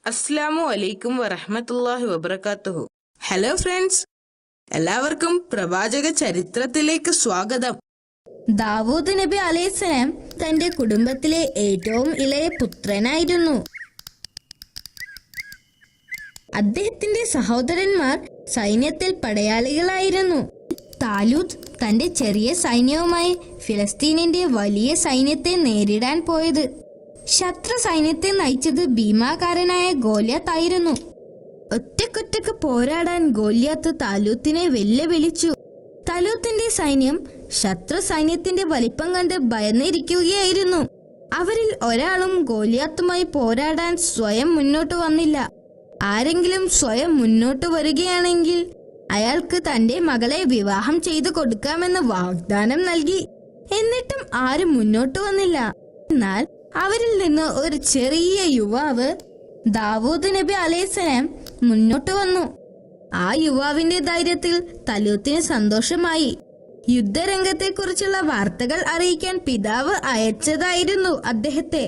അസ്സലാമു അലൈക്കും വറഹ്മത്തുള്ളാഹി വബറകാതുഹു. ഹലോ ഫ്രണ്ട്സ്, എല്ലാവർക്കും പ്രവാചക ചരിത്രത്തിലേക്ക് സ്വാഗതം. ദാവൂദ് നബി അലൈഹിസ്സലാം തന്റെ കുടുംബത്തിലെ ഏറ്റവും ഇളയ പുത്രനായിരുന്നു. അദ്ദേഹത്തിന്റെ സഹോദരന്മാർ സൈന്യത്തിൽ പടയാളികളായിരുന്നു. താലൂത്ത് തന്റെ ചെറിയ സൈന്യവുമായി ഫിലിസ്തീനിന്റെ വലിയ സൈന്യത്തെ നേരിടാൻ പോയത്. ശത്രു സൈന്യത്തെ നയിച്ചത് ഭീമാകാരനായ ഗോലിയാത്ത് ആയിരുന്നു. ഒറ്റക്കൊറ്റക്ക് പോരാടാൻ ഗോലിയാത്ത് താലൂത്തിനെ വെല്ലുവിളിച്ചു. താലൂത്തിന്റെ സൈന്യം ശത്രു സൈന്യത്തിന്റെ വലിപ്പം കണ്ട് ഭയന്നിരിക്കുകയായിരുന്നു. അവരിൽ ഒരാളും ഗോലിയാത്തുമായി പോരാടാൻ സ്വയം മുന്നോട്ട് വന്നില്ല. ആരെങ്കിലും സ്വയം മുന്നോട്ട് വരികയാണെങ്കിൽ അയാൾക്ക് തന്റെ മകളെ വിവാഹം ചെയ്തു കൊടുക്കാമെന്ന് വാഗ്ദാനം നൽകി. എന്നിട്ടും ആരും മുന്നോട്ട് വന്നില്ല. എന്നാൽ അവരിൽ നിന്ന് ഒരു ചെറിയ യുവാവ് ദാവൂദ് നബി അലൈഹിസ്സലാം മുന്നോട്ട് വന്നു. ആ യുവാവിന്റെ ധൈര്യത്തിൽ താലൂത്തിന് സന്തോഷമായി. യുദ്ധരംഗത്തെക്കുറിച്ചുള്ള വാർത്തകൾ അറിയിക്കാൻ പിതാവ് അയച്ചതായിരുന്നു അദ്ദേഹത്തെ.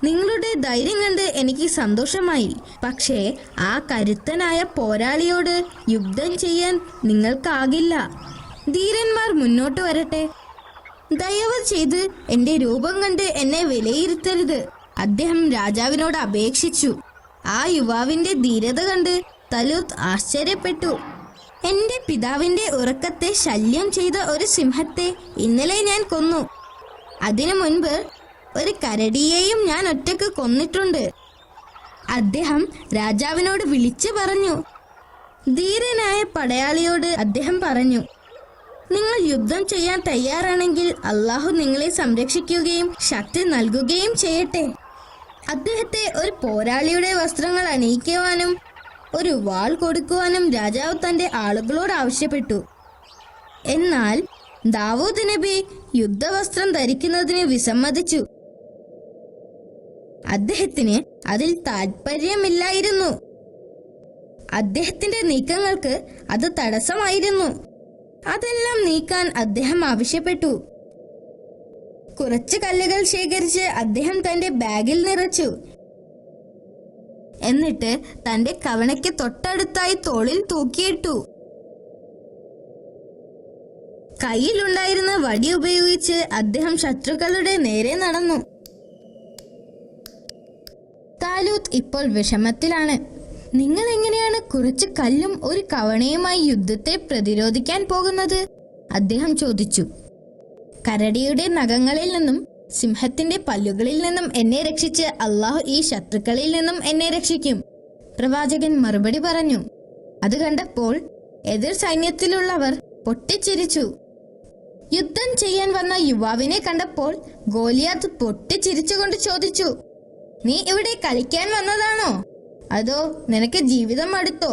നിങ്ങളുടെ ധൈര്യം കണ്ട് എനിക്ക് സന്തോഷമായി. പക്ഷേ ആ കരുത്തനായ പോരാളിയോട് യുദ്ധം ചെയ്യാൻ നിങ്ങൾക്കാകില്ല. ധീരന്മാർ മുന്നോട്ട് വരട്ടെ. ദയവ് ചെയ്ത് എന്റെ രൂപം കണ്ട് എന്നെ വിലയിരുത്തരുത്, അദ്ദേഹം രാജാവിനോട് അപേക്ഷിച്ചു. ആ യുവാവിന്റെ ധീരത കണ്ട് താലൂത്ത് ആശ്ചര്യപ്പെട്ടു. എന്റെ പിതാവിന്റെ ഉറക്കത്തെ ശല്യം ചെയ്ത ഒരു സിംഹത്തെ ഇന്നലെ ഞാൻ കൊന്നു. അതിനു മുൻപ് ഒരു കരടിയെയും ഞാൻ ഒറ്റക്ക് കൊന്നിട്ടുണ്ട്, അദ്ദേഹം രാജാവിനോട് വിളിച്ചു പറഞ്ഞു. ധീരനായ പടയാളിയോട് അദ്ദേഹം പറഞ്ഞു, നിങ്ങൾ യുദ്ധം ചെയ്യാൻ തയ്യാറാണെങ്കിൽ അള്ളാഹു നിങ്ങളെ സംരക്ഷിക്കുകയും ശക്തി നൽകുകയും ചെയ്യട്ടെ. അദ്ദേഹത്തെ ഒരു പോരാളിയുടെ വസ്ത്രങ്ങൾ അണിയിക്കുവാനും ഒരു വാൾ കൊടുക്കുവാനും രാജാവ് തന്റെ ആളുകളോട് ആവശ്യപ്പെട്ടു. എന്നാൽ ദാവൂദ് നബി യുദ്ധവസ്ത്രം ധരിക്കുന്നതിന് വിസമ്മതിച്ചു. അദ്ദേഹത്തിന് അതിൽ താല്പര്യമില്ലായിരുന്നു. അദ്ദേഹത്തിന്റെ നീക്കങ്ങൾക്ക് അത് തടസ്സമായിരുന്നു. അതെല്ലാം നീക്കാൻ അദ്ദേഹം ആവശ്യപ്പെട്ടു. കുറച്ച് കല്ലുകൾ ശേഖരിച്ച് അദ്ദേഹം തന്റെ ബാഗിൽ നിറച്ചു. എന്നിട്ട് തന്റെ കവണയ്ക്ക് തൊട്ടടുത്തായി തോളിൽ തൂക്കിയിട്ടു. കയ്യിലുണ്ടായിരുന്ന വടി ഉപയോഗിച്ച് അദ്ദേഹം ശത്രുക്കളുടെ നേരെ നടന്നു. താലൂത്ത് ഇപ്പോൾ വിഷമത്തിലാണ്. നിങ്ങൾ എങ്ങനെയാണ് കുറച്ച് കല്ലും ഒരു കവണയുമായി യുദ്ധത്തെ പ്രതിരോധിക്കാൻ പോകുന്നത്? അദ്ദേഹം ചോദിച്ചു. കരടിയുടെ നഖങ്ങളിൽ നിന്നും സിംഹത്തിന്റെ പല്ലുകളിൽ നിന്നും എന്നെ രക്ഷിച്ച് അള്ളാഹു ഈ ശത്രുക്കളിൽ നിന്നും എന്നെ രക്ഷിക്കും, പ്രവാചകൻ മറുപടി പറഞ്ഞു. അത് കണ്ടപ്പോൾ എതിർ സൈന്യത്തിലുള്ളവർ പൊട്ടിച്ചിരിച്ചു. യുദ്ധം ചെയ്യാൻ വന്ന യുവാവിനെ കണ്ടപ്പോൾ ഗോലിയാത്ത് പൊട്ടിച്ചിരിച്ചുകൊണ്ട് ചോദിച്ചു, നീ ഇവിടെ കളിക്കാൻ വന്നതാണോ, അതോ നിനക്ക് ജീവിതം അടുത്തോ?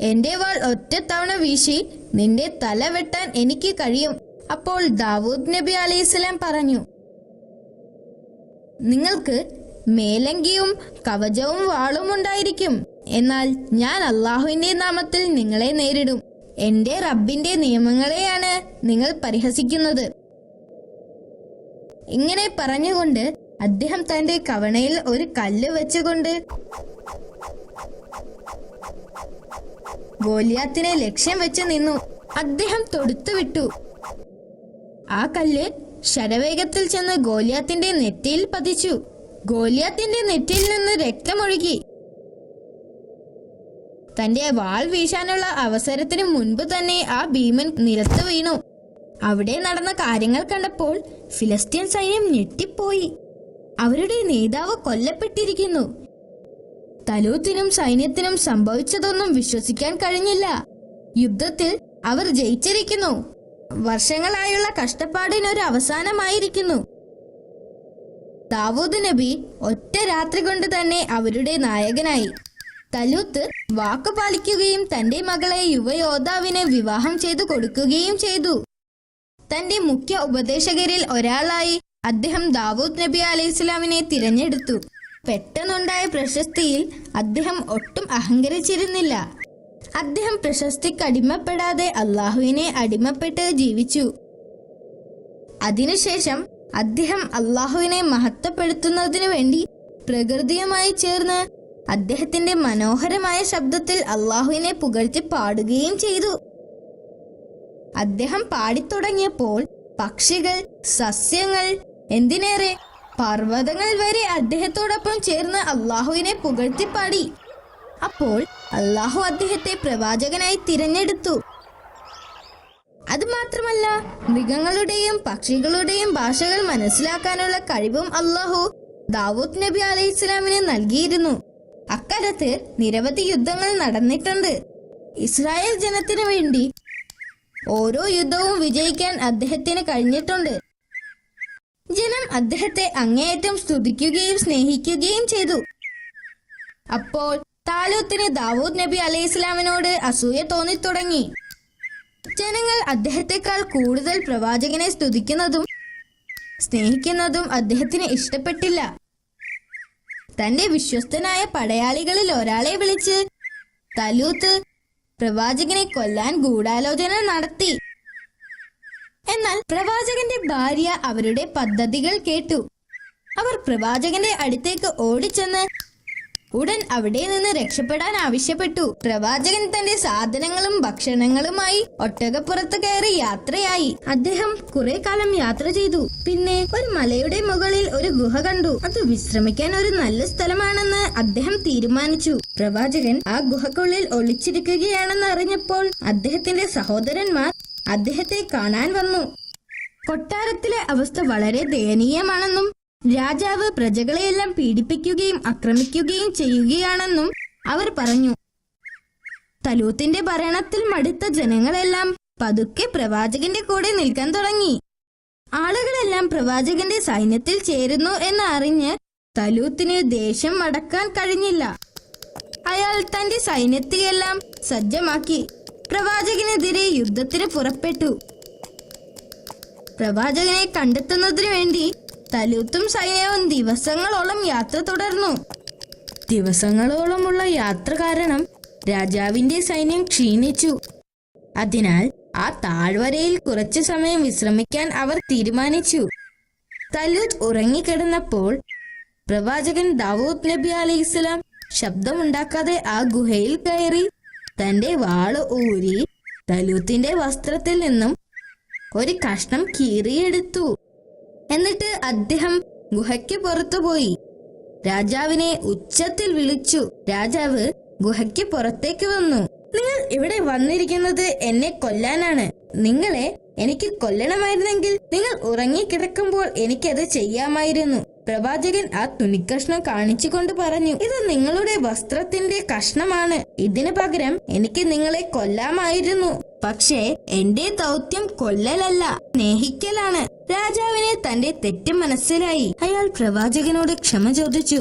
എന്റെ വാൾ ഒറ്റത്തവണ വീശി നിന്റെ തല വെട്ടാൻ എനിക്ക് കഴിയും. അപ്പോൾ ദാവൂദ് നബി അലൈഹിസ്സലാം പറഞ്ഞു, നിങ്ങൾക്ക് മേലങ്കിയും കവചവും വാളും ഉണ്ടായിരിക്കും, എന്നാൽ ഞാൻ അള്ളാഹുവിന്റെ നാമത്തിൽ നിങ്ങളെ നേരിടും. എന്റെ റബ്ബിന്റെ നിയമങ്ങളെയാണ് നിങ്ങൾ പരിഹസിക്കുന്നത്. ഇങ്ങനെ പറഞ്ഞുകൊണ്ട് അദ്ദേഹം തന്റെ കവണയിൽ ഒരു കല്ല് വെച്ചുകൊണ്ട് ഗോലിയാത്തിനെ ലക്ഷ്യം വെച്ച് നിന്നു. അദ്ദേഹം തൊടുത്തുവിട്ടു. ആ കല്ല് ശരവേഗത്തിൽ ചെന്ന് ഗോലിയാത്തിന്റെ നെറ്റിയിൽ പതിച്ചു. ഗോലിയാത്തിന്റെ നെറ്റിയിൽ നിന്ന് രക്തമൊഴുകി. തന്റെ വാൾ വീശാനുള്ള അവസരത്തിന് മുൻപ് തന്നെ ആ ഭീമൻ നിലത്ത് വീണു. അവിടെ നടന്ന കാര്യങ്ങൾ കണ്ടപ്പോൾ ഫിലിസ്തീൻ സൈന്യം ഞെട്ടിപ്പോയി. അവരുടെ നേതാവ് കൊല്ലപ്പെട്ടിരിക്കുന്നു. താലൂത്തിനും സൈന്യത്തിനും സംഭവിച്ചതൊന്നും വിശ്വസിക്കാൻ കഴിഞ്ഞില്ല. യുദ്ധത്തിൽ അവർ ജയിച്ചിരിക്കുന്നു. വർഷങ്ങളായുള്ള കഷ്ടപ്പാടിനൊരു അവസാനമായിരിക്കുന്നു. ദാവൂദ് നബി ഒറ്റ രാത്രി കൊണ്ട് തന്നെ അവരുടെ നായകനായി. താലൂത്ത് വാക്കു പാലിക്കുകയും തന്റെ മകളെ യുവയോദ്ധാവിന് വിവാഹം ചെയ്തു കൊടുക്കുകയും ചെയ്തു. തന്റെ മുഖ്യ ഉപദേശകരിൽ ഒരാളായി അദ്ദേഹം ദാവൂദ് നബി അലൈഹിസ്സലാമിനെ തിരഞ്ഞെടുത്തു. പെട്ടെന്നുണ്ടായ പ്രശസ്തിയിൽ അദ്ദേഹം ഒട്ടും അഹങ്കരിച്ചിരുന്നില്ല. അദ്ദേഹം പ്രശസ്തിക്ക് അടിമപ്പെടാതെ അള്ളാഹുവിനെ അടിമപ്പെട്ട് ജീവിച്ചു. അതിനുശേഷം അദ്ദേഹം അള്ളാഹുവിനെ മഹത്വപ്പെടുത്തുന്നതിനു വേണ്ടി പ്രകൃതിയുമായി ചേർന്ന് അദ്ദേഹത്തിന്റെ മനോഹരമായ ശബ്ദത്തിൽ അള്ളാഹുവിനെ പുകഴ്ത്തി പാടുകയും ചെയ്തു. അദ്ദേഹം പാടിത്തുടങ്ങിയപ്പോൾ പക്ഷികൾ, സസ്യങ്ങൾ, എന്തിനേറെ പർവ്വതങ്ങൾ വരെ അദ്ദേഹത്തോടൊപ്പം ചേർന്ന് അള്ളാഹുവിനെ പുകഴ്ത്തി പാടി. അപ്പോൾ അള്ളാഹു അദ്ദേഹത്തെ പ്രവാചകനായി തിരഞ്ഞെടുത്തു. അതുമാത്രമല്ല, മൃഗങ്ങളുടെയും പക്ഷികളുടെയും ഭാഷകൾ മനസ്സിലാക്കാനുള്ള കഴിവും അള്ളാഹു ദാവൂദ് നബി അലൈഹിസ്സലാമിന് നൽകിയിരുന്നു. അക്കാലത്ത് നിരവധി യുദ്ധങ്ങൾ നടന്നിട്ടുണ്ട്. ഇസ്രായേൽ ജനത്തിനു വേണ്ടി ഓരോ യുദ്ധവും വിജയിക്കാൻ അദ്ദേഹത്തിന് കഴിഞ്ഞിട്ടുണ്ട്. ജനം അദ്ദേഹത്തെ അങ്ങേയറ്റം സ്തുതിക്കുകയും സ്നേഹിക്കുകയും ചെയ്തു. അപ്പോൾ താലൂത്തിന് ദാവൂദ് നബി അലൈഹിസ്സലാമിനോട് അസൂയ തോന്നിത്തുടങ്ങി. ജനങ്ങൾ അദ്ദേഹത്തെക്കാൾ കൂടുതൽ പ്രവാചകനെ സ്തുതിക്കുന്നതും സ്നേഹിക്കുന്നതും അദ്ദേഹത്തിന് ഇഷ്ടപ്പെട്ടില്ല. തന്റെ വിശ്വസ്തനായ പടയാളികളിൽ ഒരാളെ വിളിച്ച് താലൂത്ത് പ്രവാചകനെ കൊല്ലാൻ ഗൂഢാലോചന നടത്തി. എന്നാൽ പ്രവാചകന്റെ ഭാര്യ അവരുടെ പദ്ധതികൾ കേട്ടു. അവർ പ്രവാചകന്റെ അടുത്തേക്ക് ഓടിച്ചെന്ന് ഉടൻ അവിടെ നിന്ന് രക്ഷപ്പെടാൻ ആവശ്യപ്പെട്ടു. പ്രവാചകൻ തന്റെ സാധനങ്ങളും ഭക്ഷണങ്ങളുമായി ഒട്ടകപ്പുറത്ത് കയറി യാത്രയായി. അദ്ദേഹം കുറെ കാലം യാത്ര ചെയ്തു. പിന്നെ ഒരു മലയുടെ മുകളിൽ ഒരു ഗുഹ കണ്ടു. അത് വിശ്രമിക്കാൻ ഒരു നല്ല സ്ഥലമാണെന്ന് അദ്ദേഹം തീരുമാനിച്ചു. പ്രവാചകൻ ആ ഗുഹക്കുള്ളിൽ ഒളിച്ചിരിക്കുകയാണെന്ന് അറിഞ്ഞപ്പോൾ അദ്ദേഹത്തിന്റെ സഹോദരന്മാർ അദ്ദേഹത്തെ കാണാൻ വന്നു. കൊട്ടാരത്തിലെ അവസ്ഥ വളരെ ദയനീയമാണെന്നും രാജാവ് പ്രജകളെയെല്ലാം പീഡിപ്പിക്കുകയും ആക്രമിക്കുകയും ചെയ്യുകയാണെന്നും അവർ പറഞ്ഞു. തലൂത്തിന്റെ ഭരണത്തിൽ മടുത്ത ജനങ്ങളെല്ലാം പതുക്കെ പ്രവാചകന്റെ കൂടെ നിൽക്കാൻ തുടങ്ങി. ആളുകളെല്ലാം പ്രവാചകന്റെ സൈന്യത്തിൽ ചേരുന്നു എന്ന് അറിഞ്ഞ് തലൂത്തിന് ദേഷ്യം അടക്കാൻ കഴിഞ്ഞില്ല. അയാൾ തന്റെ സൈന്യത്തെയെല്ലാം സജ്ജമാക്കി പ്രവാചകനെതിരെ യുദ്ധത്തിന് പുറപ്പെട്ടു. പ്രവാചകനെ കണ്ടെത്തുന്നതിനു വേണ്ടി തലൂത്തും സൈന്യവും ദിവസങ്ങളോളം യാത്ര തുടർന്നു. ദിവസങ്ങളോളമുള്ള യാത്ര കാരണം രാജാവിന്റെ സൈന്യം ക്ഷീണിച്ചു. അതിനാൽ ആ താഴ്വരയിൽ കുറച്ചു സമയം വിശ്രമിക്കാൻ അവർ തീരുമാനിച്ചു. തലൂത്ത് ഉറങ്ങിക്കിടന്നപ്പോൾ പ്രവാചകൻ ദാവൂദ് നബി അലൈഹിസ്സലാം ശബ്ദമുണ്ടാക്കാതെ ആ ഗുഹയിൽ കയറി തന്റെ വാള് ഊരി തലൂത്തിന്റെ വസ്ത്രത്തിൽ നിന്നും ഒരു കഷ്ണം കീറിയെടുത്തു. എന്നിട്ട് അദ്ദേഹം ഗുഹയ്ക്ക് പുറത്തുപോയി രാജാവിനെ ഉച്ചത്തിൽ വിളിച്ചു. രാജാവ് ഗുഹയ്ക്ക് പുറത്തേക്ക് വന്നു. നിങ്ങൾ ഇവിടെ വന്നിരിക്കുന്നത് എന്നെ കൊല്ലാനാണ്. നിങ്ങളെ എനിക്ക് കൊല്ലണമായിരുന്നെങ്കിൽ നിങ്ങൾ ഉറങ്ങിക്കിടക്കുമ്പോൾ എനിക്കത് ചെയ്യാമായിരുന്നു. പ്രവാചകൻ ആ തുണിക്കഷ്ണം കാണിച്ചുകൊണ്ട് പറഞ്ഞു, ഇത് നിങ്ങളുടെ വസ്ത്രത്തിന്റെ കഷ്ണമാണ്. ഇതിനു പകരം എനിക്ക് നിങ്ങളെ കൊല്ലാമായിരുന്നു. പക്ഷേ എന്റെ ദൗത്യം കൊല്ലലല്ല, സ്നേഹിക്കലാണ്. രാജാവിന് തന്റെ തെറ്റ് മനസ്സിലായി. അയാൾ പ്രവാചകനോട് ക്ഷമ ചോദിച്ചു.